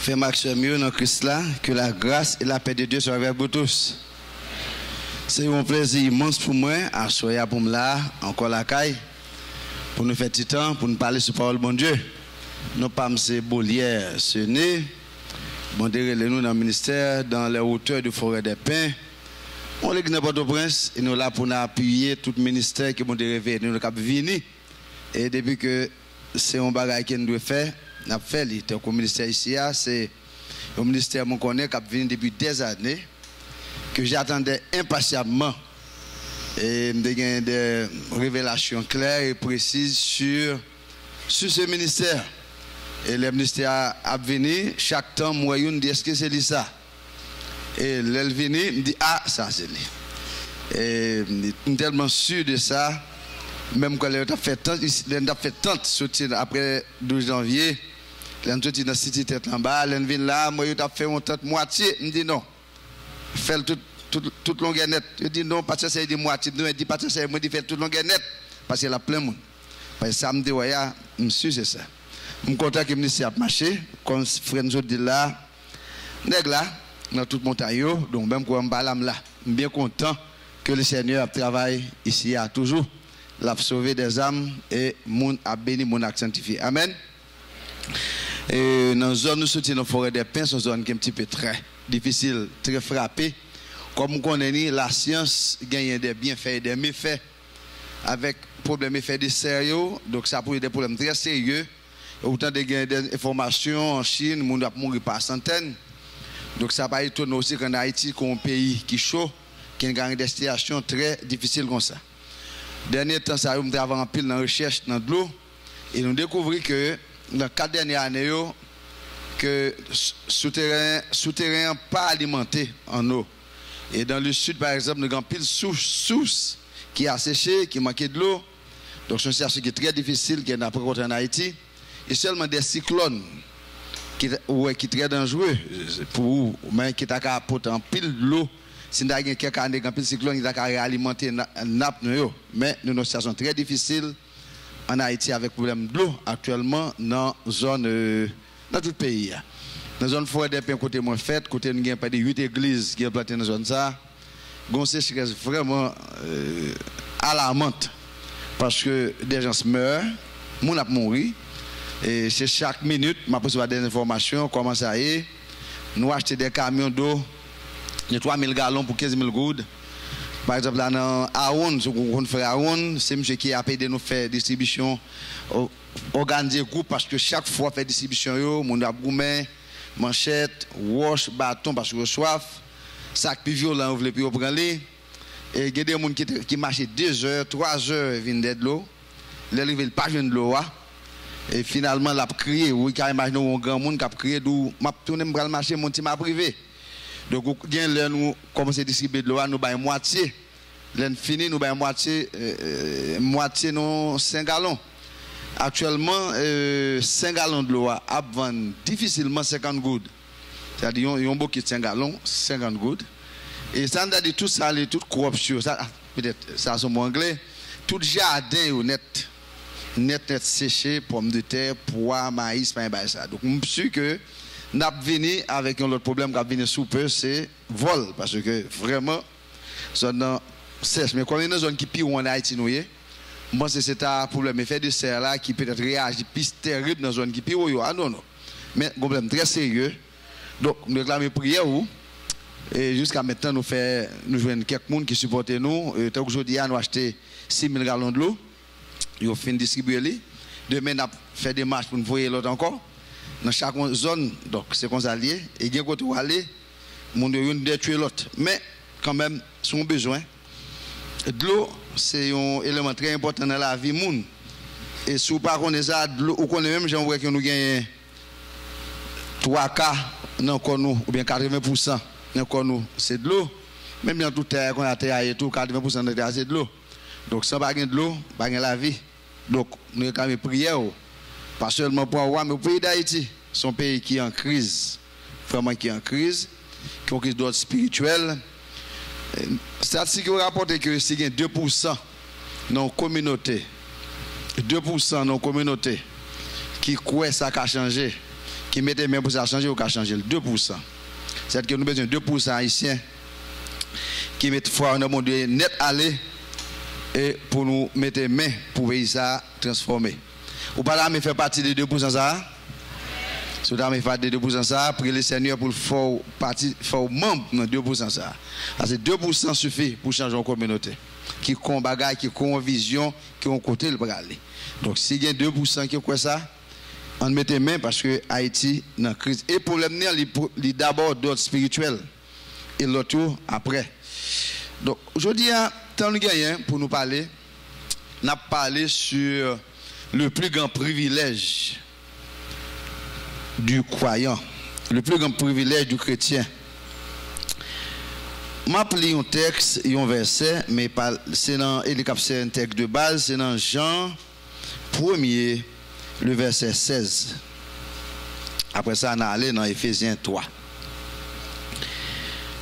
Frère Maxime, dans Christ là, que la grâce et la paix de Dieu soient avec vous tous. C'est un plaisir immense pour moi, à soyer pour me là, encore la caille, pour nous faire petit temps, pour nous parler sur la parole de bon Dieu. Nous pas M. Bolière, ce nez, bon Dieu, nous dans le ministère, dans les hauteurs du Forêt des Pins. On est dans Port-au-Prince et nous là pour nous appuyer tout le ministère qui bon Dieu réveiller, nous cap venir. Et depuis que c'est un bagage que nous devons faire, nous avons fait le ministère ici, c'est un ministère que je connais qui venu depuis des années, que j'attendais impatiemment. Et j'ai des révélations claires et précises sur ce ministère. Et le ministère a venu, chaque temps, moi, je dis, est-ce que c'est ça? Et elle venu, me dit, ah, ça c'est lui. Et je suis tellement sûr de ça, même quand elle a fait tant, sortir après 12 janvier, elle a sorti dans la cité tête en bas, elle vient là, moi, je ai fait mon tête moitié, je me dit non. Fais toute longueur nette. Je dis non, parce que c'est de moitié. Je dis parce que c'est moi qui fais toute longueur nette. Parce qu'il y a plein de monde. Parce que samedi, monsieur, c'est ça. Je suis content que le ministère a marché. Comme frère nous dit là, nèg là, dans toute montagne, donc même quand on parle là, je suis bien content que le Seigneur travaille ici à toujours. Il a sauvé des âmes et moun a béni, moun a sanctifié. Amen. Et dans la zone où nous dans la forêt des pins, c'est une zone qui est un petit peu très difficile, très frappée. Comme on connaît, la science gagne des bienfaits et des méfaits avec problèmes effets de sérieux. Donc ça pose des problèmes très sérieux. Autant de gagner des informations en Chine, le monde a mouru par centaines. Donc ça va étonner aussi qu'en Haïti, qui est un pays qui est chaud, qui a une destination très difficile comme ça. Dernier temps, ça a eu en pile dans la recherche dans l'eau. Et nous découvrons que dans les 4 dernières années, que souterrain pas alimenté en eau. Et dans le sud, par exemple, nous avons pile source qui a séché, qui manquait de l'eau. Donc c'est une situation qui est très difficile, qui est en Haïti. Et seulement des cyclones qui sont très dangereux pour mais qui t'a apporté en pile de l'eau. Si nous avons quelques années, un pile cyclone, qui t'a alimenter la nappe. Mais nous avons une situation très difficile en Haïti avec problème de l'eau actuellement dans la zone, dans tout le pays. Dans la zone forêt des pins, côté moins fait, côté nous avons pas de 8 églises qui sont plantées dans la zone ça. Une sécheresse vraiment alarmante. Parce que des gens meurent, les gens mourent. Et c'est chaque minute, je reçois des informations, comment ça est. Nous achetons des camions d'eau de 3 000 gallons pour 15 000 gouttes. Par exemple, là, dans Aoun, c'est monsieur qui a payé de nous faire distribution, organiser groupe, parce que chaque fois fait distribution, mon a gourmet, manchette, wash, bâton, parce que soif, sac plus violent, vous voulez plus prendre les. Et il y a des gens qui marchent 2 heures, 3 heures, viennent de l'eau. Ils n'arrivent pas à de l'eau. Et finalement, il a crié, oui, car imaginez un grand monde qui a crié, d'où m'a tourné, m'a marché, mon petit m'a privé. Donc, nous commençons à distribuer de l'eau, nous avons moitié. Nous fini, nous avons moitié, nous 5 gallons. Actuellement, 5 gallons de l'eau à vendre difficilement 50 gouttes. C'est-à-dire, il y a un bouquet de 5 gallons, 50 gouttes. Et ça, on a dit tout ça, tout corruption, peut-être, ça, c'est mon anglais, tout jardin net séché, pommes de terre, pois, maïs, pain, ça. Donc, je suis sûr que nous avons venu avec un autre problème qui a venu sous peu, c'est vol. Parce que vraiment, zone sèche. Mais quand il y a une zone qui pire en Haïti, je pense que c'est un problème effet de serre là qui peut-être réagit plus terrible dans la zone qui pire. Ah non, non. Mais un problème très sérieux. Donc, nous réclamons prière. Et jusqu'à maintenant, nous jouons quelques personnes qui supportent nous. Tant qu'aujourd'hui, nous avons acheté 6 000 gallons de l'eau. Nous avons fini de distribuer. Demain, nous avons fait des marches pour nous voyer l'autre encore. Dans chaque zone, donc c'est comme ça lié. Et il y a côté où aller, nous devons détruire l'autre. Mais quand même, son besoin. De l'eau, c'est un élément très important dans la vie monde. Et si vous ne connaissez pas de l'eau, vous connaissez même, j'aimerais que nous gagnions 3 cas dans nous, ou bien 80% dans nous, c'est de l'eau. Même dans toute terre, quand on a terre et tout, 80% de terre, c'est de l'eau. Donc, sans pas de l'eau, pas de la vie. Donc, nous avons prière. Pas seulement pour avoir, mais pour le pays d'Haïti. C'est un pays qui est en crise. Vraiment qui est en crise. Qui est en crise d'ordre spirituel. Statistique rapporte que si il y a 2% dans la communauté, 2% dans la communauté qui croient que ça a changé, qui mettait main pour ça changer, ou qu'à changer le 2%. C'est que nous avons besoin de 2% haïtiens qui mettent foi dans le monde net aller et pour nous mettre main pour pays ça transformer. Ou pas là, mais faire partie des 2% ça. Si vous avez fait des 2% ça, priez le Seigneur pour faire partie, faire membre dans 2% ça. Parce que 2% suffit pour changer une communauté. Qui ont bagage, qui ont vision, qui ont côté le aller. Donc s'il y a 2% qui ont ça, on met main parce que Haïti est dans la crise. Et pour l'avenir, il d'abord d'ordre spirituel et l'autre après. Donc aujourd'hui, tant nous gagnons pour nous parler, nous avons parlé sur le plus grand privilège du croyant, le plus grand privilège du chrétien. Je vais lire un texte et un verset, mais c'est dans un texte de base, c'est dans Jean 1er, le verset 16. Après ça, on a allé dans Éphésiens 3.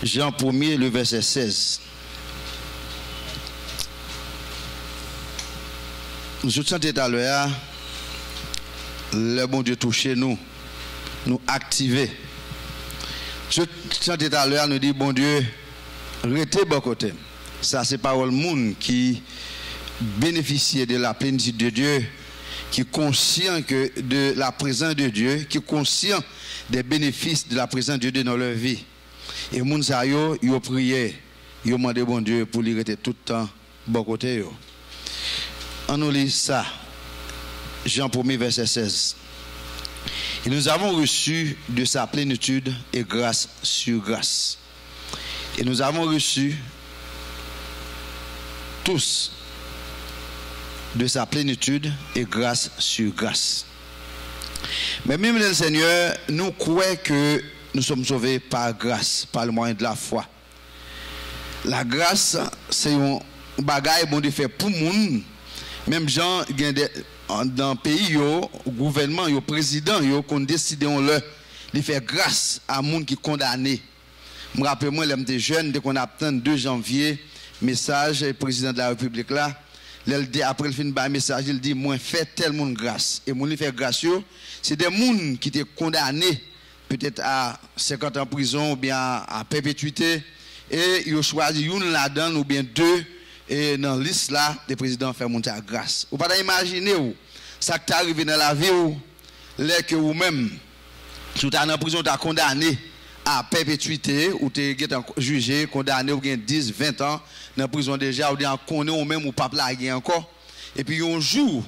Jean 1er, le verset 16. Je sentais tout à l'heure, le bon Dieu toucher nous activer. Je sentais tout à l'heure, nous dit, bon Dieu, restez bon côté. Ça, c'est parole monde qui bénéficie de la plénitude de Dieu, qui est conscient que de la présence de Dieu, qui est conscient des bénéfices de la présence de Dieu dans leur vie. Et moun sa yo prié, yo demandé bon Dieu pour lui rester tout le temps bon côté yo. On nous lit ça. Jean 1er verset 16. Et nous avons reçu de sa plénitude et grâce sur grâce. Et nous avons reçu tous de sa plénitude et grâce sur grâce. Mais même le Seigneur, nous croyons que nous sommes sauvés par grâce, par le moyen de la foi. La grâce, c'est un bagage bon de faire pour le monde. Même gens dans le pays, le gouvernement, le président, qui ont décidé de faire grâce à gens qui sont condamnés. Je me rappelle, moi, j'étais jeune, dès qu'on a obtenu 2 janvier, message, le président de la République là, après le fin de message, il dit, moi, fais tel monde grâce. Et moi, il fait grâce, c'est des gens qui étaient condamnés, peut-être à 50 ans en prison, ou bien à perpétuité, et ils ont choisi une là-dedans, ou bien 2, et dans la liste là, le président fait monter à grâce. Vous ne pouvez pas imaginer, ça qui est arrivé dans la vie, que vous-même, si vous êtes en prison, vous êtes condamné à perpétuité, ou tu es jugé, condamné, ou bien 10, 20 ans, dans la prison déjà, ou bien condamné, ou même, ou pas plagué encore. Et puis, un jour,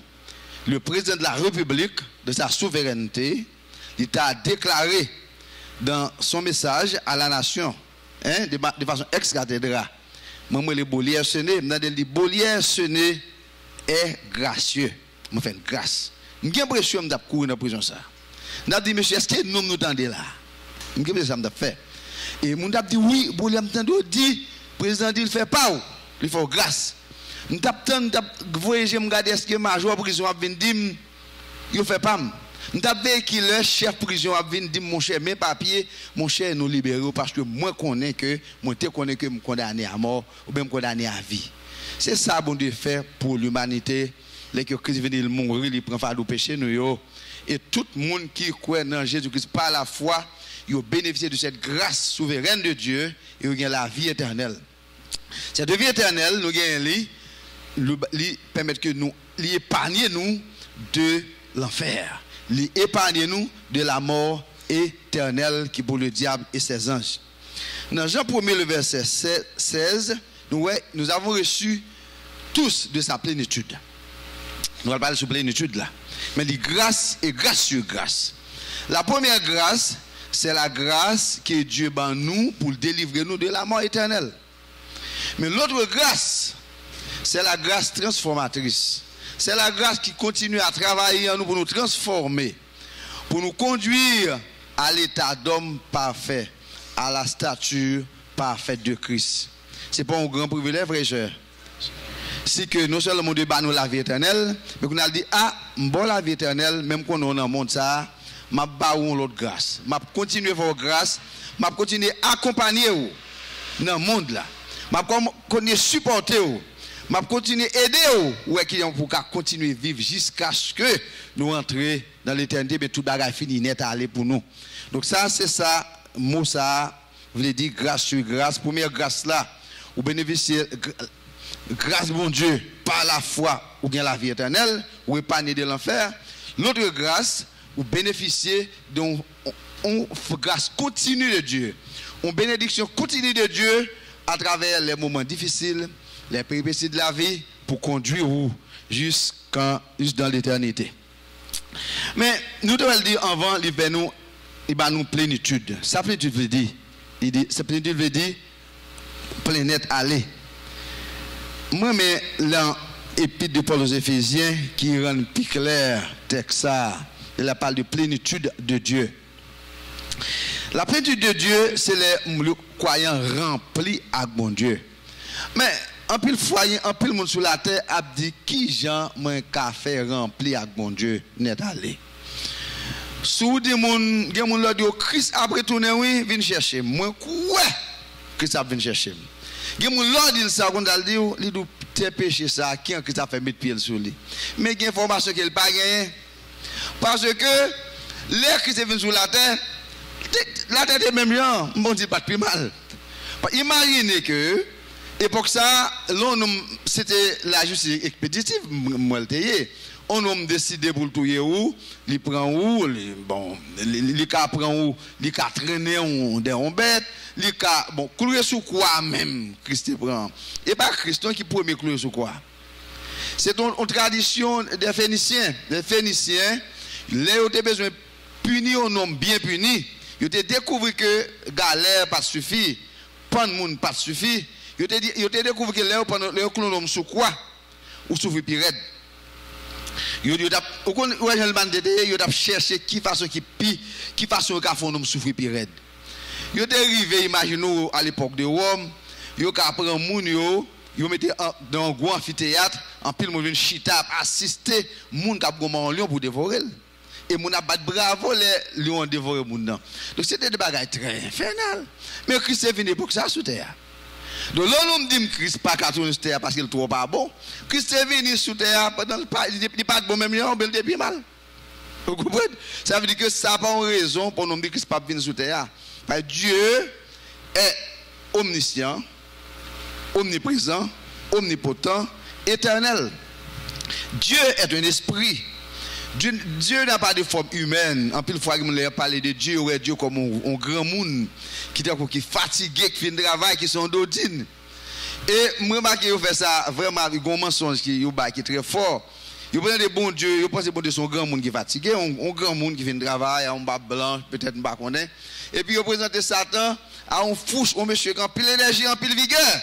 le président de la République, de sa souveraineté, il a déclaré dans son message à la nation, de façon ex-cathédrale, moi, les Bolière Sené, je dis Bolière Sené est gracieux. Je fais une grâce. Je suis impressionné de courir dans la prison. Je dis, monsieur, est-ce que nous nous entendons là? Je suis impressionné de faire. Et je dis, oui, Bolière m'entend, dit, le président dit, il ne fait pas, il fait grâce. Je dis, voyager, je regarde, est-ce que le major de prison a dit, il ne fait pas. Je dis que le chef de prison a dit, mon cher, mes papiers, mon cher, nous libérons parce que moi, je connais que je me condamné à mort ou même condamné à vie. C'est ça, bon Dieu, fait pour l'humanité. Les que Christ vient mourir, il prend fardeau péché, nous. Et tout le monde qui croit dans Jésus-Christ par la foi, il bénéficie de cette grâce souveraine de Dieu et il a la vie éternelle. Cette vie éternelle, nous gagnons, permet que nous épargner nous de l'enfer. Épargnez nous de la mort éternelle qui pour le diable et ses anges. Dans Jean 1er, le verset 16, nous avons reçu tous de sa plénitude. Nous allons parler sur plénitude là. Mais dit grâce et grâce sur grâce. La première grâce, c'est la grâce que Dieu ban nous pour délivrer nous de la mort éternelle. Mais l'autre grâce, c'est la grâce transformatrice. C'est la grâce qui continue à travailler en nous pour nous transformer, pour nous conduire à l'état d'homme parfait, à la stature parfaite de Christ. Ce n'est pas un grand privilège, frère. C'est que non seulement Dieu bat nous la vie éternelle, mais qu'on a dit, bon la vie éternelle, même quand on est dans le monde, ça, je vais l'autre grâce. Je vais continuer à faire grâce, je vais continuer à accompagner vous dans le monde là. Je vais continuer à supporter vous. m'a continuer aider ou qui pour continuer vivre jusqu'à ce que nous entrions dans l'éternité mais tout bagage fini net à aller pour nous. Donc ça c'est ça mot ça veut dire grâce sur grâce. Première grâce là ou bénéficier grâce bon Dieu par la foi ou bien la vie éternelle ou épargner de l'enfer. L'autre grâce ou bénéficier d'une grâce continue de Dieu. Une bénédiction continue de Dieu à travers les moments difficiles, les péripéties de la vie pour conduire jusqu'en dans l'éternité. Mais nous devons le dire avant, il va nous plénitude. Sa plénitude veut dire, sa plénitude veut dire planète aller. Moi, mais l'épître de Paul aux Éphésiens qui rend plus clair texte ça, il parle de plénitude de Dieu. La plénitude de Dieu, c'est le croyant rempli avec bon Dieu. Mais en pile foyer, en pile monde sur la terre a dit qui Jean moi café rempli avec bon Dieu n'est allé. Sous des monde, gen monde dit Christ a retourné oui, vinn chercher. Moi quoi Christ a vinn chercher. Gen monde là dit ça qu'on a dit il doit te péché ça qui Christ a fait mettre pied sur lui. Mais gen information qu'il pas gagné parce que les Christ vient sur la terre est même gens, on dit pas plus mal. Imaginez que époque ça, c'était la justice expéditive, moi le tayé. On a décidé pour le touyer où, il prend où, bon, il prend où, il traîner des bêtes, il bon, clouer sous quoi même, Christ prend. Et pas Christ qui premier clouer sous quoi. C'est une tradition des Phéniciens. Les Phéniciens, les ont besoin de punir un homme bien puni. Ils ont découvert que galère pas suffit, pan moun pas suffit. Ils ont découvert que les clones sous quoi ou sous pirate. Ils ont cherché qui façon qui façon qu'a fait un homme souffrir pirate. Ils ont arrivé, imaginez à l'époque de Rome, ils ont pris un moun ils mettaient dans un grand amphithéâtre, en pile moun vient chita assister moun qui a gommé en lion pour dévorer. Et mon abat bravo les lions dévoré mon nom. Donc c'était des bagages très infernal. Mais Christ est venu pour ça sous terre. Donc là on me dit Christ pas qu'à tourner sur terre parce qu'il est trop pas bon. Christ est venu sous terre pendant il pas bon même lion il était mal. Vous comprenez? Ça veut dire que ça pas une raison pour nous dire que Christ pas venir sous terre. Parce que Dieu est omniscient, omniprésent, omnipotent, éternel. Dieu est un esprit. Dieu n'a pas de forme humaine. En pile fois, il a parlé de Dieu, ouais, Dieu comme un grand monde qui est fatigué, qui fait un travail, qui sont d'odine. Et moi, je fais ça vraiment avec un mensonge qui est très fort. Il prend des bons dieux, il pense que bon Dieu, c'est un grand monde qui est fatigué, un grand monde qui fait un travail, un bas blanc, peut-être un connaît. Et puis, il présente Satan à un fouche, un monsieur qui a pile énergie, en pile vigueur.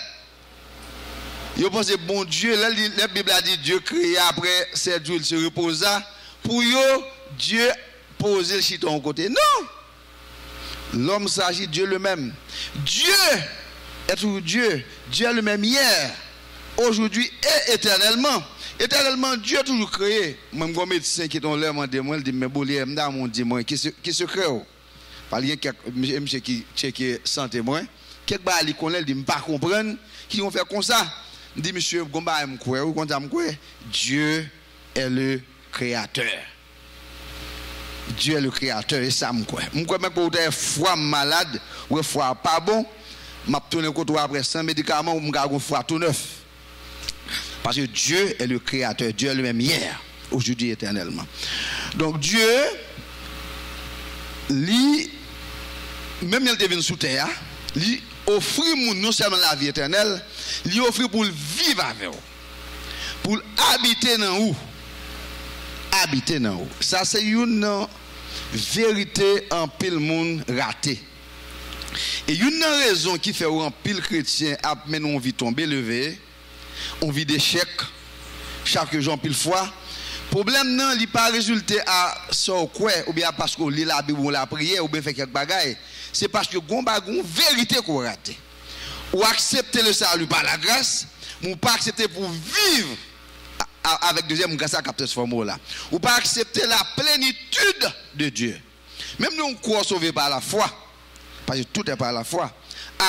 Il pense que bon Dieu, la Bible a dit Dieu créé après 7 jours, il se reposa. Pour eux, Dieu posait le chiton au côté. Non! L'homme s'agit de Dieu le même. Dieu est toujours Dieu. Dieu est le même hier, aujourd'hui et éternellement. Éternellement, Dieu a toujours créé. Moi, je suis médecin qui est dans l'air, je dis, mais bon, je dis, qui se crée? Par exemple, monsieur qui check santé, moi, quelque part, il connaît, il dit, je ne pas comprendre, qui vont faire comme ça. Je dis, monsieur, Dieu est le créateur. Dieu est le créateur et ça me croit. Je crois même que vous avez foi malade ou foi pas bon, je tourne côté après 100 médicaments ou je vais foi tout neuf. Parce que Dieu est le créateur, Dieu est le même hier, aujourd'hui éternellement. Donc Dieu, lui, même il devient sous terre, lui offre non seulement la vie éternelle, lui offre pour vivre avec vous, pour habiter dans vous. Habiter dans vous. Ça, c'est une vérité en pile monde raté. Et une raison qui fait en pile chrétien a mené on vit tomber levé, on vit d'échec chaque jour pile fois. Problème non, il pas résulté à son quoi ou bien parce qu'on lit la Bible ou la prière ou bien fait quelque bagaille. C'est parce que gon bagon vérité qu'on raté. Ou accepter le salut par la grâce, ou pas accepter pour vivre avec deuxième grâce à capter ce format là. Ou pas accepter la plénitude de Dieu. Même nous on croit sauvé par la foi. Parce que tout est par la foi.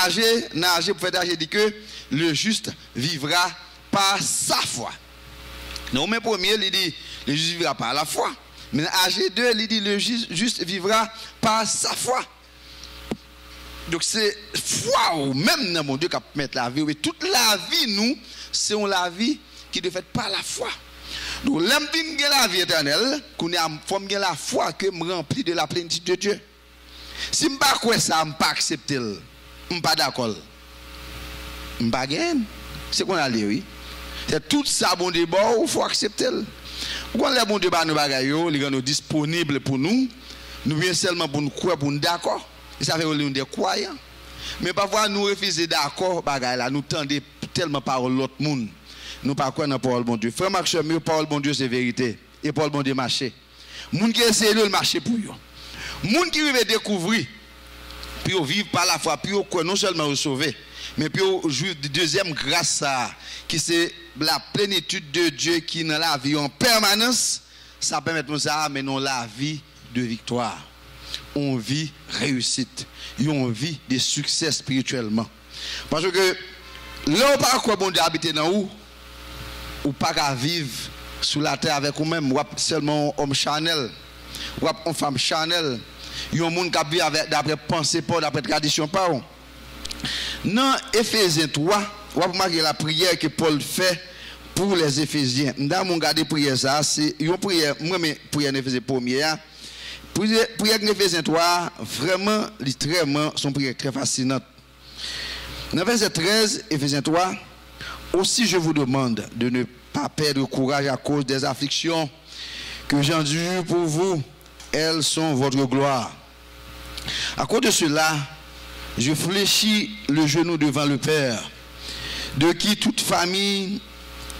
Agé, nager pour faire d'agir dit que le juste vivra par sa foi. Donc, le premier, il dit, le juste vivra par la foi. Mais AG2, il dit, le juste vivra par sa foi. Donc, c'est foi ou même dans mon Dieu qui mettre la vie. Oui, toute la vie, nous, c'est la vie qui est faite par la foi. Donc, l'homme qui a la vie éternelle, qu'on a la foi que me remplit de la plénitude de Dieu. Si je ne sais pas quoi ça, je ne pas accepter. Je ne suis pas d'accord. Je ne pas gagner. C'est qu'on a dit, oui. C'est tout ça, bon Dieu, il faut accepter. Quand les bon Dieu nous bagaille, ils sont disponibles pour nous. Nous venons seulement pour nous croire, pour nous d'accord. Et ça fait que nous des croyants. Mais parfois nous refusons d'accord, nous tendons tellement par l'autre monde. Nous ne pas croire dans la parole bon Dieu. Frère Marc Chemieux, parole bon Dieu c'est vérité. Et parole bon Dieu marché. Moun qui essaie le marché pour eux. Moun qui veut découvrir, puis vivre par la foi, puis non seulement sauver, mais puis jouir de deuxième grâce qui c'est la plénitude de Dieu qui est dans la vie en permanence. Ça permet de nous ça, mais non la vie de victoire. On vit réussite. On vit des succès spirituellement. Parce que là, pas quoi bon Dieu habiter dans où ou pas qu'à vivre sous la terre avec vous-même, ou seulement homme charnel, ou une femme charnel, il y a un monde qui vit d'après pensée, pas d'après tradition. Pas. Dans Éphésiens 3, on va remarquer la prière que Paul fait pour les Éphésiens. Dans mon garde prière, ça, c'est une prière, moi, mais prière en Éphésiens 1er. Prière en Éphésiens 3, vraiment, littéralement, son prière très fascinante. Dans verset 13, Éphésiens 3, aussi je vous demande de ne pas perdre courage à cause des afflictions que j'endure pour vous. Elles sont votre gloire. À cause de cela, je fléchis le genou devant le Père, de qui toute famille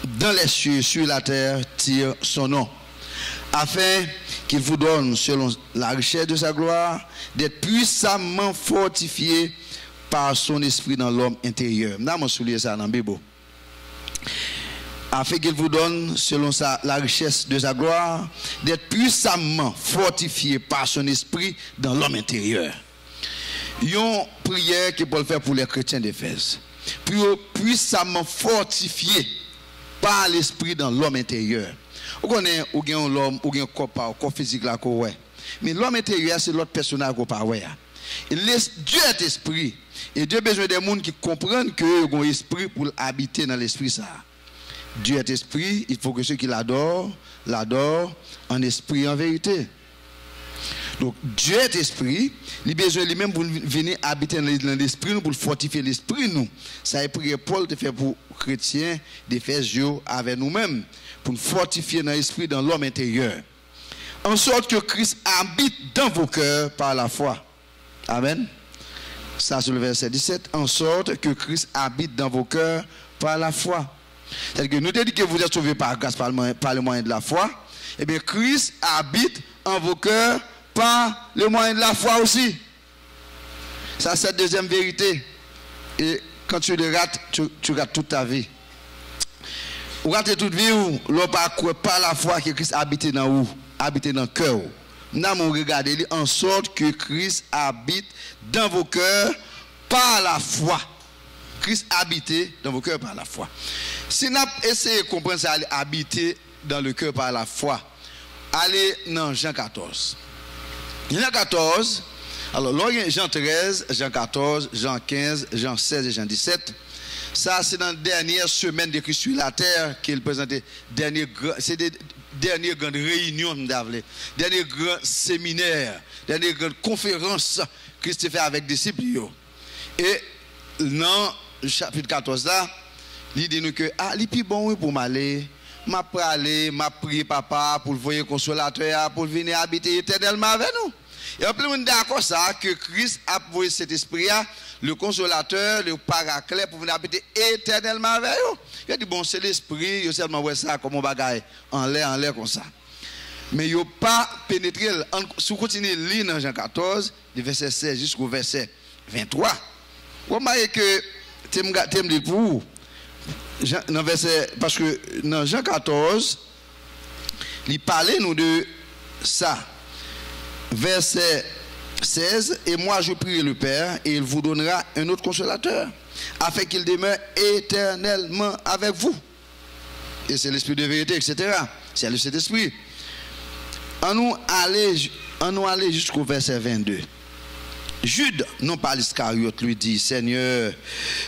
dans les cieux, sur la terre, tire son nom, afin qu'il vous donne, selon la richesse de sa gloire, d'être puissamment fortifié par son esprit dans l'homme intérieur. Nous avons souligné ça dans la Bible. Afin qu'il vous donne, selon la richesse de sa gloire, d'être puissamment fortifié par son esprit dans l'homme intérieur. Une prière que Paul fait pour les chrétiens d'Éphèse. Puissamment fortifié par l'esprit dans l'homme intérieur. Vous connaissez, ou bien l'homme, ou bien un corps physique là, mais l'homme intérieur, c'est l'autre personnage qu'on parle. Dieu est esprit. Et Dieu a besoin des gens qui comprennent que ont esprit pour habiter dans l'esprit ça. Dieu est esprit, il faut que ceux qui l'adorent en esprit et en vérité. Donc Dieu est esprit, il a besoin lui-même pour venir habiter dans l'esprit, pour fortifier l'esprit nous. Ça est prié Paul de faire pour chrétiens d'Éphèse avec nous-mêmes, pour nous fortifier dans l'esprit, dans l'homme intérieur. En sorte que Christ habite dans vos cœurs par la foi. Amen. Ça c'est le verset 17. En sorte que Christ habite dans vos cœurs par la foi. C'est-à-dire que nous te dit que vous êtes sauvés par grâce par le moyen de la foi. Eh bien Christ habite en vos cœurs par le moyen de la foi aussi. Ça c'est la deuxième vérité. Et quand tu le rates, tu rates toute ta vie. Vous ratez toute vie où l'on par la foi que Christ habite dans vous, habite dans le cœur. Nous avons regardé en sorte que Christ habite dans vos cœurs par la foi. Christ habite dans vos cœurs par la foi. Si nous essayons de comprendre ça, habiter dans le cœur par la foi, allez dans Jean 14. Jean 14, alors là, il y a Jean 13, Jean 14, Jean 15, Jean 16 et Jean 17. Ça, c'est dans la dernière semaine de Christ sur la terre qu'il présentait. C'est des dernières grandes réunions, derniers grands séminaires, dernières grandes conférences que Christ fait avec des disciples. Et dans le chapitre 14 là, il dit nous que il plus bon pour m'aller, m'a prier papa pour le voyer consolateur pour venir habiter éternellement avec nous. Et en plus on est d'accord ça que Christ a envoyé cet esprit là, le consolateur, le paraclet pour venir habiter éternellement avec nous. Il a dit bon c'est l'esprit, il seulement ouais ça comme on bagaille en l'air comme ça. Mais il n'a pas pénétré. Si vous continuez à lire dans Jean 14, du verset 16 jusqu'au verset 23, vous voyez que thème de pour dans verset, parce que dans Jean 14, il parlait nous de ça. Verset 16, et moi je prie le Père, et il vous donnera un autre consolateur, afin qu'il demeure éternellement avec vous. et c'est l'esprit de vérité, etc. C'est le Saint-Esprit. On nous aller jusqu'au verset 22. Jude, non pas l'Iscariote, lui dit, Seigneur,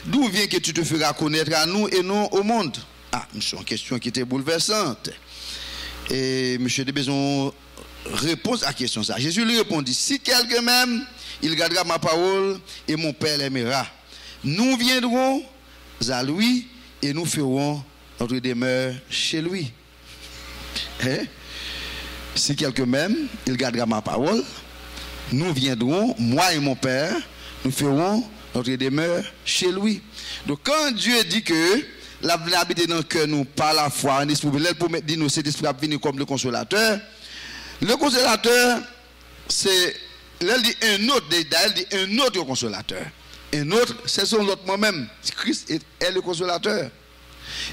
d'où vient que tu te feras connaître à nous et non au monde? Ah, c'est une question qui était bouleversante. Et M. de Bézon répond à la question ça. Jésus lui répondit, si quelqu'un m'aime, il gardera ma parole et mon Père l'aimera. Nous viendrons à lui et nous ferons notre demeure chez lui. Hein? Si quelqu'un m'aime, il gardera ma parole. Nous viendrons, moi et mon Père, nous ferons notre demeure chez lui. Donc quand Dieu dit que la vie habite dans le cœur nous par la foi, un esprit, pour dire nous cet esprit va venir comme le consolateur. Le consolateur, c'est, il dit un autre, il dit un autre consolateur. Un autre, c'est son autre moi-même. Christ est le consolateur.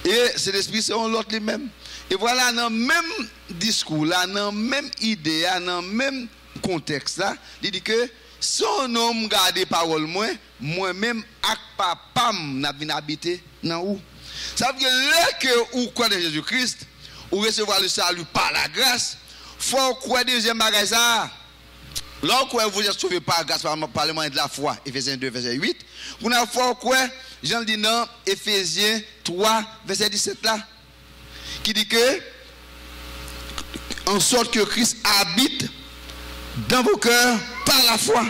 Et cet esprit, c'est l'autre lui-même. Et voilà, dans le même discours, là, dans la même idée, dans le même contexte, là, il dit que son homme garde parole moi-même, avec papa, n'a venu habiter dans où? Ça veut dire que vous croyez Jésus-Christ, ou recevoir le salut par la grâce, il faut croire deuxième bagage ça. Lorsque vous êtes sauvé par grâce par le moyen de la foi, Ephésiens 2, verset 8, vous n'avez pas quoi, Jean dit dans Ephésiens 3, verset 17 là, qui dit que, en sorte que Christ habite dans vos cœurs par la foi.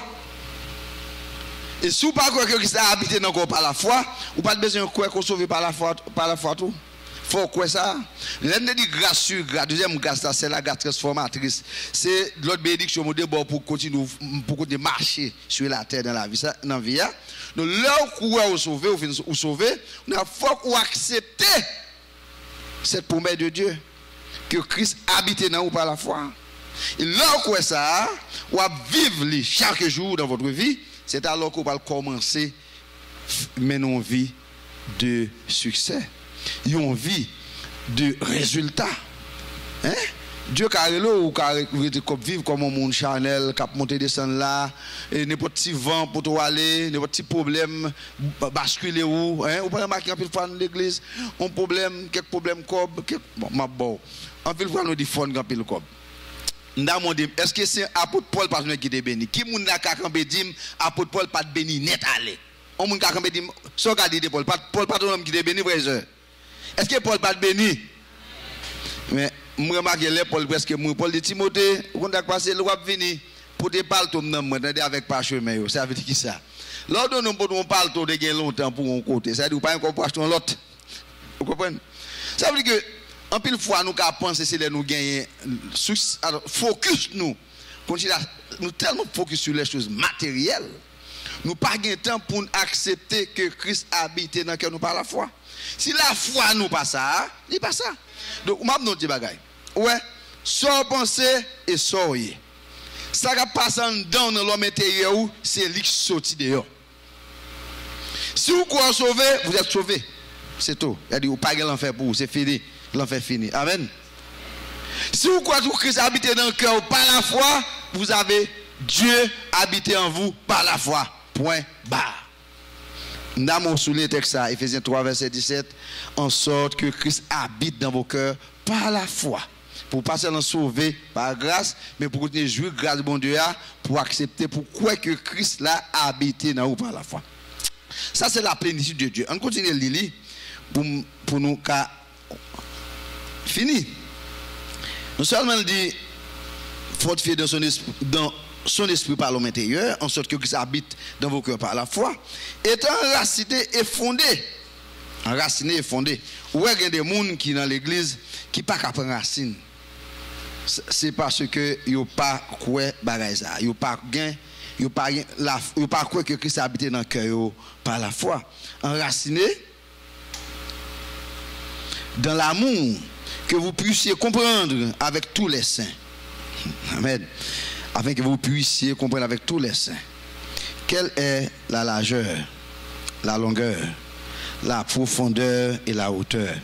Et si vous ne croyez pas que Christ a habité dans vos cœurs par la foi, vous n'avez pas besoin de croire qu'on est sauvé par la foi tout. Il faut croire ça. L'un dit grâce sur grâce. Deuxième grâce, c'est la grâce transformatrice. C'est l'autre bénédiction pour continuer pour marcher sur la terre dans la vie. Dans la vie. Donc là où vous sauvez, vous sauvez, il faut que vous acceptez cette promesse de Dieu que Christ habite dans vous par la foi. Et là où ça, vous vivre chaque jour dans votre vie, c'est alors que vous allez commencer à mener une vie de succès. Une vie de résultats. Hein? Dieu carré ou vivre comme un monde charnel, cap monter descendre là, et n'importe petit vent pour toi aller, n'importe petit problème basculer où, hein? Ou pas remarquer en pile fois dans l'église, un problème, quelques problèmes cob, bon, en pile fois nous dit fond en pile cob. Est-ce que c'est apôtre Paul pas qui te béni? Qui moun la kakambe dim apôtre Paul pas béni net aller. On moun kakambe dim so garder de Paul pas ton homme qui te béni frère. Est-ce que Paul pas béni? Mais moi remarque les Paul presque moi Paul de Timothée, on a passé le roi venir pour te parler ton nom avec pas chemin, ça veut dire qui ça? Lors de nous pour on parle tout de longtemps pour un côté, ça veut dire pas encore pour acheter l'autre. Vous comprenez? Ça veut dire que en pile fois nous qu'à penser c'est nous gagner focus nous tellement focus sur les choses matérielles. Nous pas gain temps pour accepter que Christ habite dans cœur nous par la foi. Si la foi nous pas ça, il pas ça. Donc on m'a dit des bagailles. Ouais, sans penser et soyez. Ça va passer dans l'homme intérieur, c'est lui qui sorti dehors. Si vous croyez sauver, vous êtes sauvé. C'est tout. Il a dit vous pas l'enfer pour vous, c'est fini. L'enfer fini. Amen. Si vous croyez que Christ habite dans le cœur par la foi, vous avez Dieu habité en vous par la foi. Point barre. Nous avons sous les textes ça, Ephésiens 3, verset 17, en sorte que Christ habite dans vos cœurs par la foi. Pour pas seulement sauver par grâce, mais pour continuer à jouir grâce de bon Dieu, pour accepter, pour croire que Christ l'a habité dans vous par la foi. Ça, c'est la plénitude de Dieu. On continue à lire pour nous qu'à fini. Nous seulement dit fortifier dans son esprit par l'homme intérieur, en sorte que Christ habite dans vos cœurs par la foi, étant enraciné et fondé. Enraciné et fondé. Où est-ce qu'il y a des gens qui dans l'église qui ne sont pas prendre racine? C'est parce que ils n'ont pas quoi bagaille ça. Ils n'ont pas quoi que Christ habite dans le cœur par la foi. Enraciné dans l'amour que vous puissiez comprendre avec tous les saints. Amen. Afin que vous puissiez comprendre avec tous les saints quelle est la largeur, la longueur, la profondeur et la hauteur.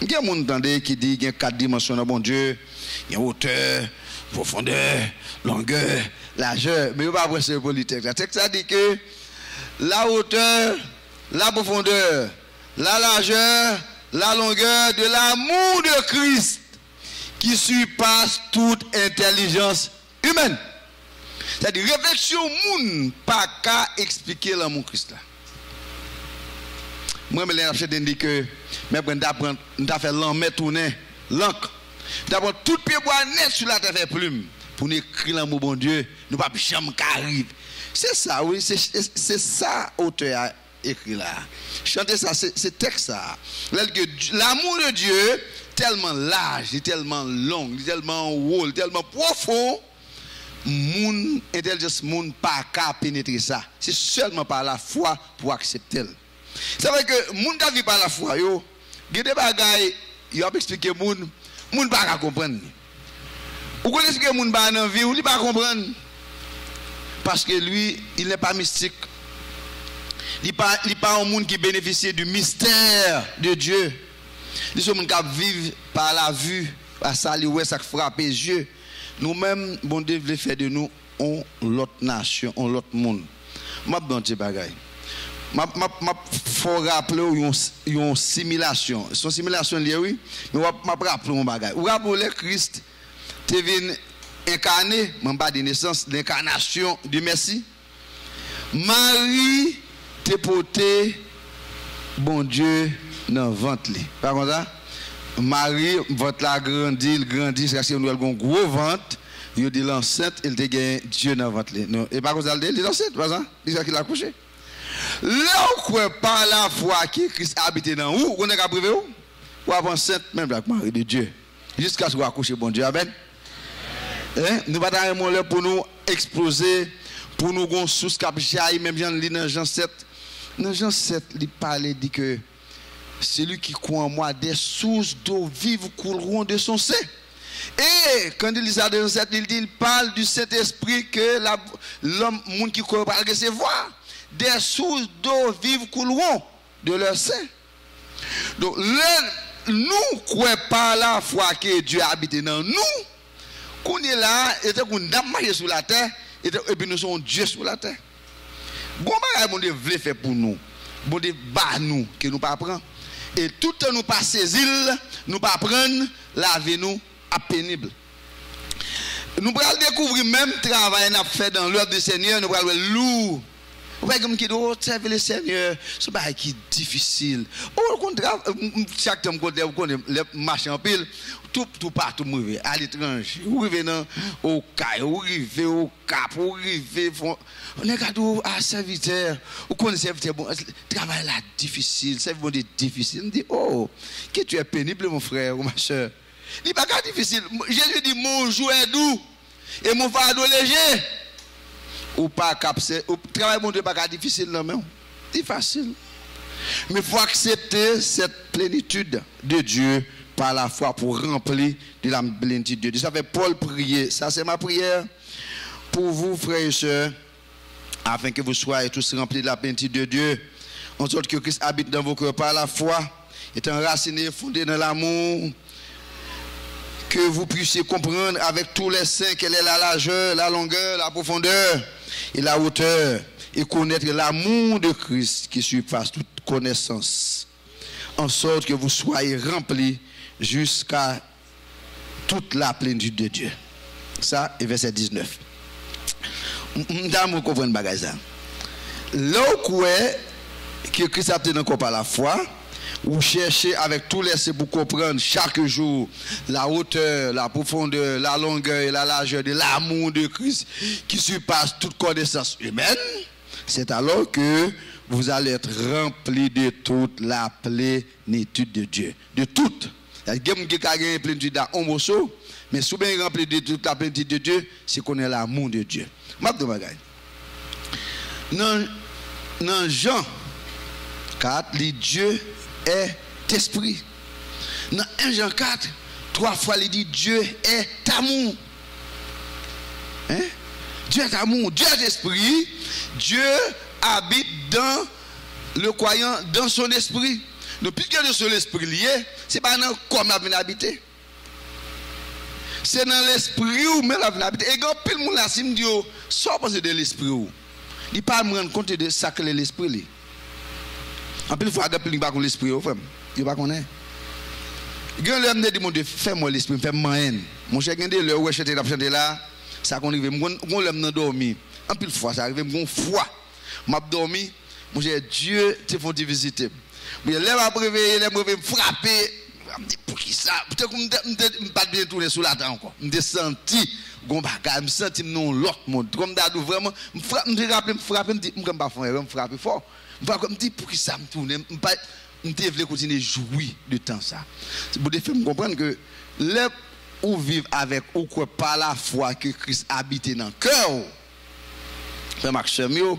Il y a des gens qui disent qu'il y a 4 dimensions dans bon Dieu. Il y a hauteur, profondeur, longueur, largeur. Mais il ne faut pas voir ce politique. Le texte dit que la hauteur, la profondeur, la largeur, la longueur de l'amour de Christ qui surpasse toute intelligence humaine. C'est-à-dire, réflexion moun pas qu'à expliquer l'amour Christ là. Moi, je dis que je vais faire l'homme tourner l'encre. D'abord, tout pied bois net sur la terre fait plume. Pour nous écrire l'amour bon Dieu, nous ne pouvons jamais arriver. C'est ça, oui, c'est ça auteur a écrit là. Chanter ça, c'est texte ça. L'amour de Dieu, tellement large, tellement long, tellement haut, tellement profond, moun intelligence moun pas qu'à pénétrer ça. C'est seulement par la foi pour accepter. C'est vrai que moun qui vit par la foi, yo, il y a des bagailles, yo a expliqué moun pas comprendre. Ou qu'on explique moun pas dans vie, ou il pas comprendre. Parce que lui, il n'est pas mystique. Il n'est pas un monde qui bénéficie du mystère de Dieu. Il est un monde qui vit par la vue, par ça, ça frappe les yeux. Nous-mêmes, bon Dieu veut faire de nous l'autre nation, l'autre monde. Je vais dire bagaille. Faut rappeler une simulation. Son simulation liée, oui, mais je vais rappeler un bagage. Vous rappelez Christ, tu viens incarné, même pas de naissance, l'incarnation du Messie. Marie te porté, bon Dieu, dans le ventre. Par contre, ça? Marie, votre la grandit, c'est parce que nous avons un gros ventre. Il dit l'enceinte, il te gagne Dieu dans le ventre. Et par contre, il dit l'enceinte, pas ça? Il dit qu'il a couché. Là où par la foi qui Christ habite dans où, on est qu'à priver où? Ou avant enceinte, même la Marie de Dieu. Jusqu'à ce qu'on accouche, bon Dieu. Amen. Nous ne pouvons pas pour nous exploser, pour nous avoir une source qui jaillit, même dans Jean 7. Dans Jean 7, il parle, il dit que celui qui croit en moi, des sources d'eau vive couleront de son sein. Et quand il dit ça dans Jean 7, il parle du Saint-Esprit que l'homme, le monde qui croit pas recevoir. Des sources d'eau vive couleront de leur sein. Donc, nous croyons par la foi que Dieu habite dans nous. Qu'on est là, et qu'on a marché sur la terre, et puis nous sommes Dieu sur la terre. Bon, bon Dieu veut faire pour nous. Bon Dieu bat nous, que nous pas prendre. Et tout le temps nous pas saisir, nous pas prendre, laver nous à pénible. Nous allons découvrir même travail qu'on a fait dans l'œuvre du Seigneur, nous allons lourd. Vous voyez comme qui doit servir le Seigneur, c'est pas qui difficile. Au contraire, chaque temps qu'on marche en pile, tout partout mourir à l'étranger. Vous arrivez au Caille, vous arrivez au Cap, vous arrivez on est cadeau à serviteur. Vous connaissez serviteur bon, travail là difficile, c'est bon difficile. On dit oh, que tu es pénible mon frère ou ma soeur. Il n'est pas difficile. Jésus dit mon joug est doux et mon fardeau léger. Ou pas capser, ou travail mon Dieu pas difficile non mais c'est facile. Mais il faut accepter cette plénitude de Dieu par la foi pour remplir de la plénitude de Dieu. Ça fait Paul prier, ça c'est ma prière pour vous frères et sœurs afin que vous soyez tous remplis de la plénitude de Dieu, en sorte que Christ habite dans vos cœurs par la foi, étant enraciné, fondé dans l'amour, que vous puissiez comprendre avec tous les saints quelle est la largeur, la longueur, la profondeur et la hauteur, et connaître l'amour de Christ qui surpasse toute connaissance, en sorte que vous soyez remplis jusqu'à toute la plénitude de Dieu. Ça, et verset 19. Vous comprenez le bagage. Là où que Christ a tenu encore par la foi, vous cherchez avec tous les c'est pour comprendre chaque jour la hauteur, la profondeur, la longueur et la largeur de l'amour de Christ qui surpasse toute connaissance humaine. C'est alors que vous allez être remplis de toute la plénitude de Dieu. De toute. Il y a quelqu'un qui a une plénitude à un morceau, mais si vous êtes rempli de toute la plénitude de Dieu, c'est qu'on est l'amour de Dieu. Dans Jean 4, Dieu est esprit. Dans 1 Jean 4, 3 fois il dit Dieu est amour. Hein? Dieu est amour, Dieu est esprit. Dieu habite dans le croyant, dans son esprit. Donc, puisque de son esprit lié, ce n'est pas dans le corps qu'on vient habiter. C'est dans l'esprit où même la vient habiter. Et quand tout le monde là, si me dit, soit penser de l'esprit où, il ne peut pas me rendre compte de ça que l'esprit. En plus, il faut que l'esprit, il ne pas connaître. Quand l'homme dit mon Dieu, fais-moi l'esprit, fais-moi haine. Mon cher, quand le ouais chanter là, ça qu'on arrive, quand l'homme n'a dormi, en pile fois, ça arrive, mon foi, m'a dormi, mon cher, Dieu te font visiter. Mais l'homme a réveillé, l'homme me frapper, me dit pour qui ça? Peut-être que je pas bien tourner sous la dent encore. Je senti, je me senti non l'autre monde. Comme d'adou vraiment, me frapper, me dit, je pas faire, me frapper fort. Me dit pour qui ça me tourne, je voulais continuer à jouir de temps ça. C'est pour me comprendre que les ou vivent avec ou quoi par la foi que Christ habite dans le cœur. Frère Maxime,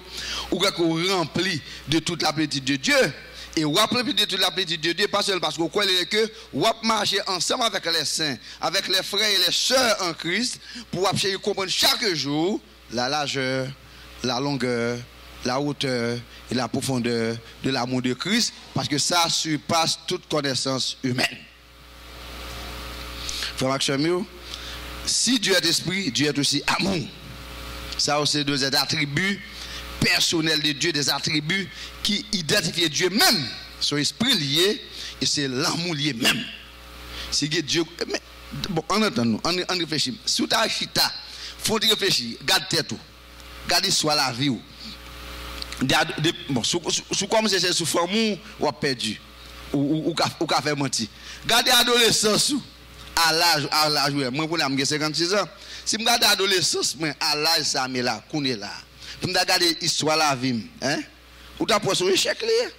ou qu'on remplit de toute la plénitude de Dieu. Et ou remplit de toute la plénitude de Dieu, pas seulement parce qu'on croit que ou marcher ensemble avec les saints, avec les frères et les sœurs en Christ, pour comprendre chaque jour la largeur, la longueur, la hauteur et la profondeur de l'amour de Christ, parce que ça surpasse toute connaissance humaine. Frère Maxime, si Dieu est esprit, Dieu est aussi amour. Ça aussi deux attributs personnels de Dieu, des attributs qui identifient Dieu même. Son esprit lié et c'est l'amour lié même. C'est que Dieu. Mais, bon, on entend nous, on réfléchit. Si tu as chita, faut réfléchir, garde tête tout. Garde soit la vie. Bon, sous comme c'est sous forme ou perdu ou qu'a fait mentir. Gardez adolescence à l'âge moi pour j'ai 56 ans. Si me garde adolescence moi à l'âge ça me là connait là. Pour me regarder histoire la vie hein ou t'as pour son échec là.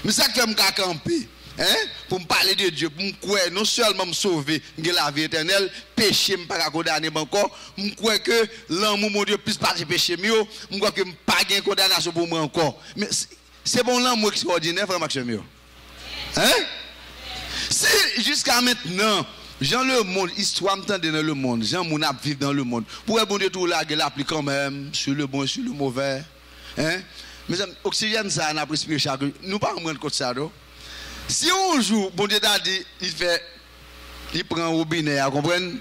Mais ça que me camper hein pour me parler de Dieu pour me croire non seulement me sauver la vie éternelle péché me pas condamner encore me croire que l'amour mon Dieu plus pas péché mieux me croire que me pas gain condamnation pour moi encore mais c'est bon l'amour extraordinaire frère Maxime hein si jusqu'à maintenant Jean le monde histoire m'entend dans le monde Jean mon a vivre dans le monde pour bon Dieu tout là il applique quand même sur le bon et sur le mauvais hein mais oxygène ça n'a respiré chaque nous pas rendre compte ça donc si un jour, bon Dieu t'a dit, il prend un robinet, vous comprenez?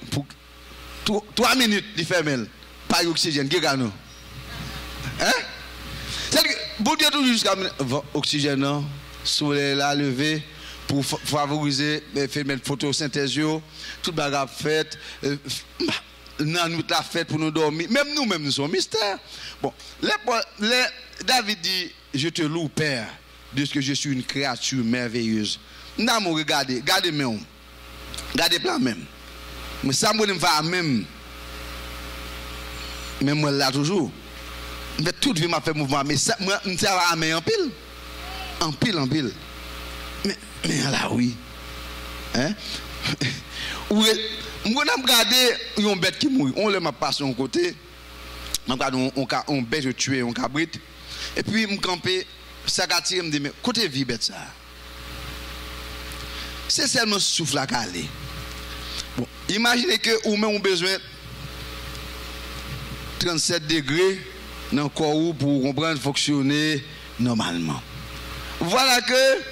Pour 3 minutes, il ferme, pas d'oxygène, qui gagne? Hein? C'est-à-dire que, bon Dieu toujours jusqu'à l'oxygène, soleil là, levé, pour favoriser, faire une photosynthèse, toute bagarre faite, non, nous la fête pour nous dormir, même nous-mêmes, nous sommes mystères. Bon, David dit, je te loue, Père. De ce que je suis une créature merveilleuse. N'a mon regardez même. Regardez plan même. Mais ça me va même. Mais moi là toujours. Mais toute vie m'a fait mouvement mais ça moi ça va amener en pile. En pile. Mais là oui. Hein? Ou moi n'a regarder une bête qui mourit. On le m'a passé un côté. M'a regarder on bête tuer un cabrit et puis me camper ça attire me dit mais côté vie bête ça c'est seulement souffle à caler bon imaginez que ou même on besoin 37 degrés dans le corps pour comprendre fonctionner normalement voilà que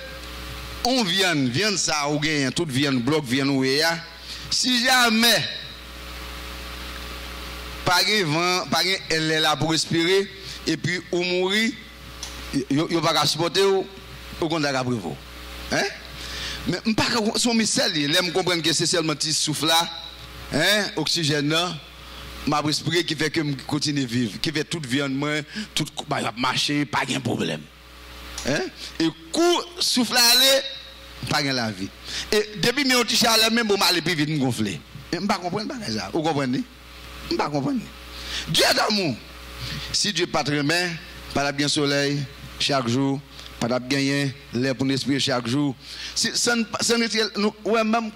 on viande ça ou gagne toute viande bloc viande ou ya si jamais pas vent pas elle est là pour respirer et puis ou mourir yo pas supporter au compte à prévo hein mais pas son mystère l'aime comprendre que c'est seulement petit souffle là hein oxygène là m'a respirer qui fait que me continue vivre qui fait toute viande moi tout marcher pas de problème hein et coup souffle aller pas gain la vie et depuis mes petit chaleur même bon aller plus vite me gonfler me pas comprendre pas ça vous comprenez me pas comprendre Dieu d'amour si Dieu pas très bien pas bien soleil chaque jour, pas de gagner l'air pour l'esprit chaque jour. Même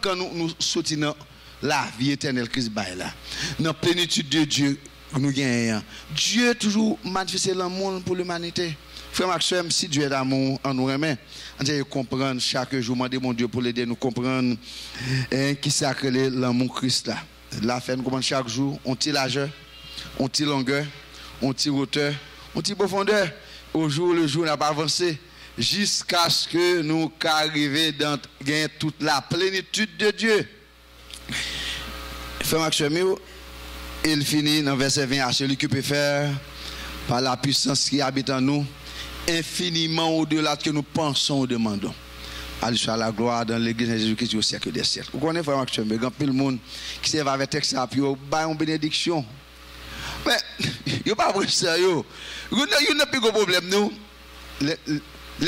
quand nous soutenons la vie éternelle Christ bail là, dans la plénitude de Dieu, nous gagnons. Dieu toujours manifesté l'amour pour l'humanité. Frère Maxime, si Dieu est d'amour, on nous remet. On doit comprendre chaque jour, demander mon Dieu pour l'aider nous comprendre qui sacre l'amour Christ là. La fait nous comprendre chaque jour, on tire largeur, on tire longueur, on tire hauteur, on tire profondeur. Au jour le jour n'a pas avancé jusqu'à ce que nous arrivions dans toute la plénitude de Dieu. Frère Maxime, il finit dans verset 20 à celui qui peut faire par la puissance qui habite en nous infiniment au-delà de ce que nous pensons ou demandons. à l'histoire de la gloire dans l'église de Jésus-Christ au siècle des siècles. Vous connaissez, frère Maxime, il y a plein de monde qui servent avec texte et puis ils ont une bénédiction. Mais, il n'y a pas de sérieux. Il y a un plus gros problème, nous. Les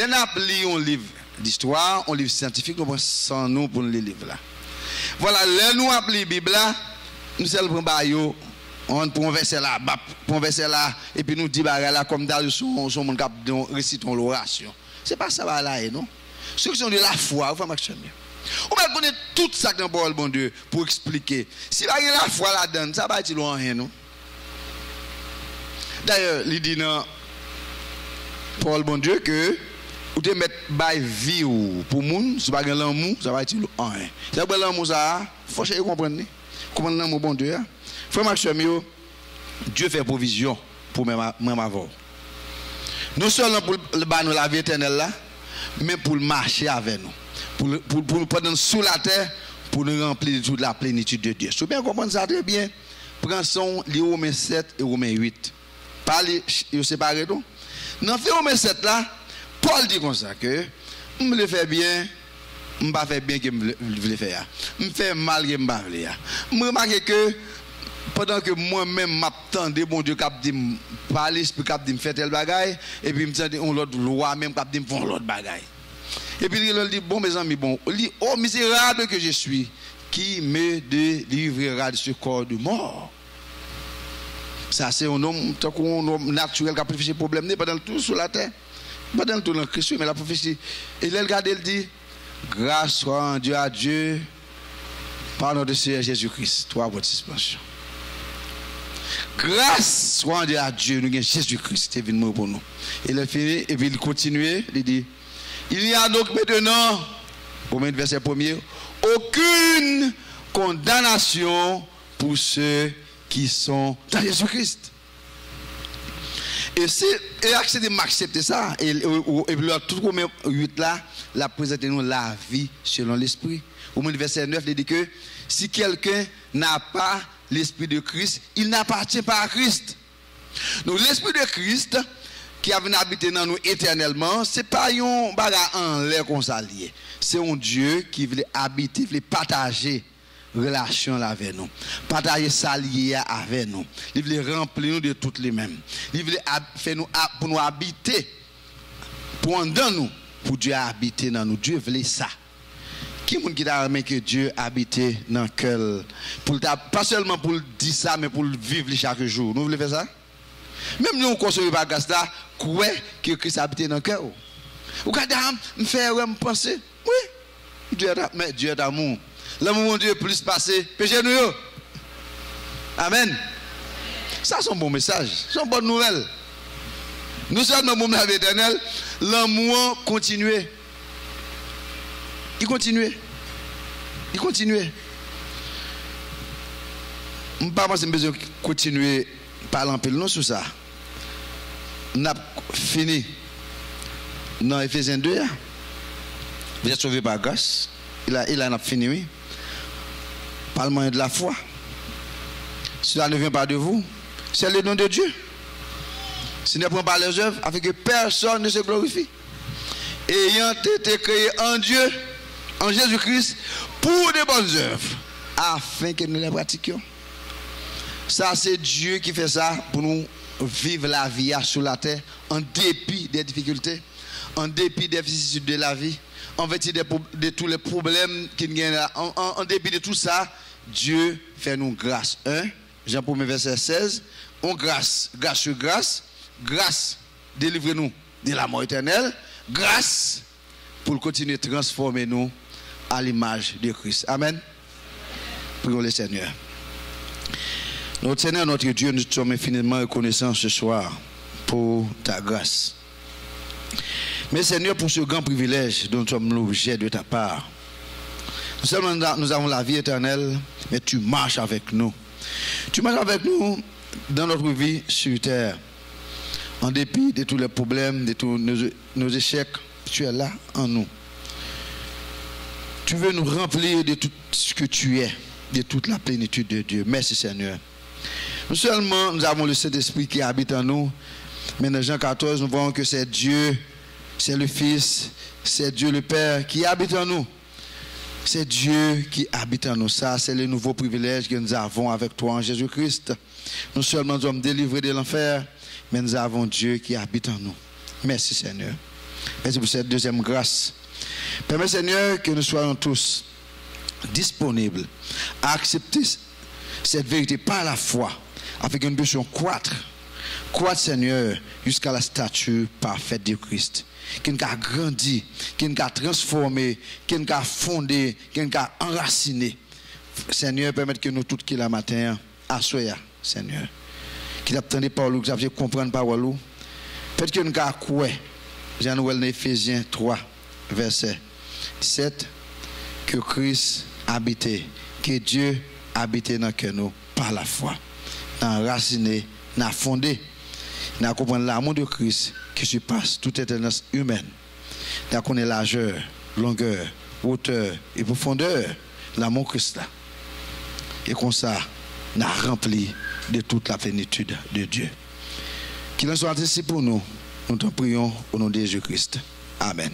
nous un livre d'histoire, un livre scientifique, nous prenons sans nous pour les livres là. Voilà, les nous appelons la Bible là, nous sommes on prend un verset là, un verset là, et puis nous disons là, comme dans son monde qui récitons l'oration. Ce n'est pas ça là, non? Ceux qui sont de la foi, vous faites on va connaître tout ça dans la parole, bon Dieu, pour expliquer. Si vous avez la foi là-dedans, ça va être loin, non? D'ailleurs, il dit dans Paul, bon Dieu, que vous te mettre by vie pour moun, si vous n'avez pas l'amour, ça va être loin. Si vous avez l'amour, ça, il faut comprendre. Comment l'amour, bon Dieu? Frère Maxime, Dieu fait provision pour même avant. Non seulement pour nous la vie éternelle là, mais pour marcher avec nous. Pour nous prendre sous la terre, pour nous remplir de toute la plénitude de Dieu. Si vous bien comprendre ça très bien, prenons les Romains 7 et Romains 8. Parlez, vous séparez tout. Dans le Romains 7 là, Paul dit comme ça que je me le fais bien, je ne fais pas bien que je le fais. Je me fais mal que je ne fais pas. Je remarque que pendant que moi-même m'attendais, bon Dieu, cap dit par l'esprit cap dit me faire tel bagaille, et puis me dit on l'autre loi même cap dit me faire l'autre bagaille. Et puis il dit bon mes amis, bon, il dit oh misérable que je suis, qui me délivrera de ce corps de mort. Ça c'est un homme naturel qui a réfléchi problème n'est pas dans le tout sur la terre, pas dans le tout dans Christ, mais la prophétie. Et il regarde, il dit grâce soit rendue à Dieu par notre Seigneur Jésus-Christ. Trois votre suspension. Grâce soit rendue à Dieu, nous avons Jésus-Christ qui est venu pour nous. Il a fini et puis il continue, il dit il n'y a donc maintenant, au verset 1er, aucune condamnation pour ceux qui sont dans Jésus-Christ. Et accéder m'accepter ça, et puis tout comme 8 là, la présente nous la vie selon l'esprit. Au verset 9, il dit que si quelqu'un n'a pas l'esprit de Christ, il n'appartient pas à Christ. Donc l'esprit de Christ qui a venu habiter dans nous éternellement, ce n'est pas un bagage en l'air qu'on s'allie. C'est un Dieu qui veut habiter, veut partager relation avec nous, partager s'allier avec nous. Il veut remplir nous de toutes les mêmes. Il veut faire nous pour nous habiter, pour dans nous, pour Dieu habiter dans nous. Dieu veut ça. Qui est-ce qui a aimé que Dieu habite dans le cœur? Pas seulement pour dire ça, mais pour vivre chaque jour. Nous voulons faire ça? Même nous, on ne construit pas ça, quoi que Christ habite dans le cœur. Vous regardez, me faire penser, oui, Dieu est d'amour. L'amour de Dieu est plus passé, péché nous. Amen. Ça, c'est un bon message, c'est une bonne nouvelle. Nous sommes dans le monde éternel, l'amour continue. Il continue. Il continue. Je ne pense pas que besoin de continuer par l'empile, non, sur ça. On a fini dans Ephésiens 2. Vous êtes sauvés par grâce. Il a fini, oui. Par le moyen de la foi. Cela ne vient pas de vous. C'est le nom de Dieu. Ce n'est pas les œuvres, afin que personne ne se glorifie. Ayant été créé en Dieu, en Jésus-Christ, pour de bonnes œuvres, afin que nous les pratiquions. Ça, c'est Dieu qui fait ça pour nous vivre la vie sur la terre, en dépit des difficultés, en dépit des vicissitudes de la vie, en dépit de tous les problèmes qu'il y a, en dépit de tout ça, Dieu fait nous grâce. 1 Jean 1 verset 16, on grâce, grâce sur grâce, grâce, délivrez-nous de la mort éternelle, grâce pour continuer de transformer nous à l'image de Christ. Amen. Prions le Seigneur. Notre Seigneur, notre Dieu, nous sommes infiniment reconnaissants ce soir pour ta grâce. Mais Seigneur, pour ce grand privilège dont nous sommes l'objet de ta part. Nous avons la vie éternelle, mais tu marches avec nous. Tu marches avec nous dans notre vie sur terre. En dépit de tous les problèmes, de tous nos échecs, tu es là en nous. Tu veux nous remplir de tout ce que tu es, de toute la plénitude de Dieu. Merci Seigneur. Non seulement nous avons le Saint-Esprit qui habite en nous, mais dans Jean 14, nous voyons que c'est Dieu, c'est le Fils, c'est Dieu le Père qui habite en nous. C'est Dieu qui habite en nous. Ça, c'est le nouveau privilège que nous avons avec toi en Jésus-Christ. Nous seulement sommes délivrés de l'enfer, mais nous avons Dieu qui habite en nous. Merci Seigneur. Merci pour cette deuxième grâce. Permets Seigneur que nous soyons tous disponibles à accepter cette vérité par la foi, afin que nous puissions croître, Seigneur, jusqu'à la stature parfaite de Christ, qui nous a grandi, qui nous a transformé, qui nous a fondé, qui nous a enraciné. Seigneur, permette que nous tous qui la matin, assoyons, Seigneur, qu'il attendait par nous, que nous comprendre par nous. Peut-être que nous avons quoi, Jean Noël Éphésiens 3, verset 7, que Christ habitait, que Dieu habitait dans nous par la foi, enraciné, fondé, nous comprenons l'amour de Christ qui surpasse toute intelligence humaine. Nous connaissons largeur, longueur, hauteur et profondeur, l'amour Christ là. Et comme ça, nous rempli de toute la plénitude de Dieu. Qu'il en soit ainsi pour nous. Nous te prions au nom de Jésus-Christ. Amen.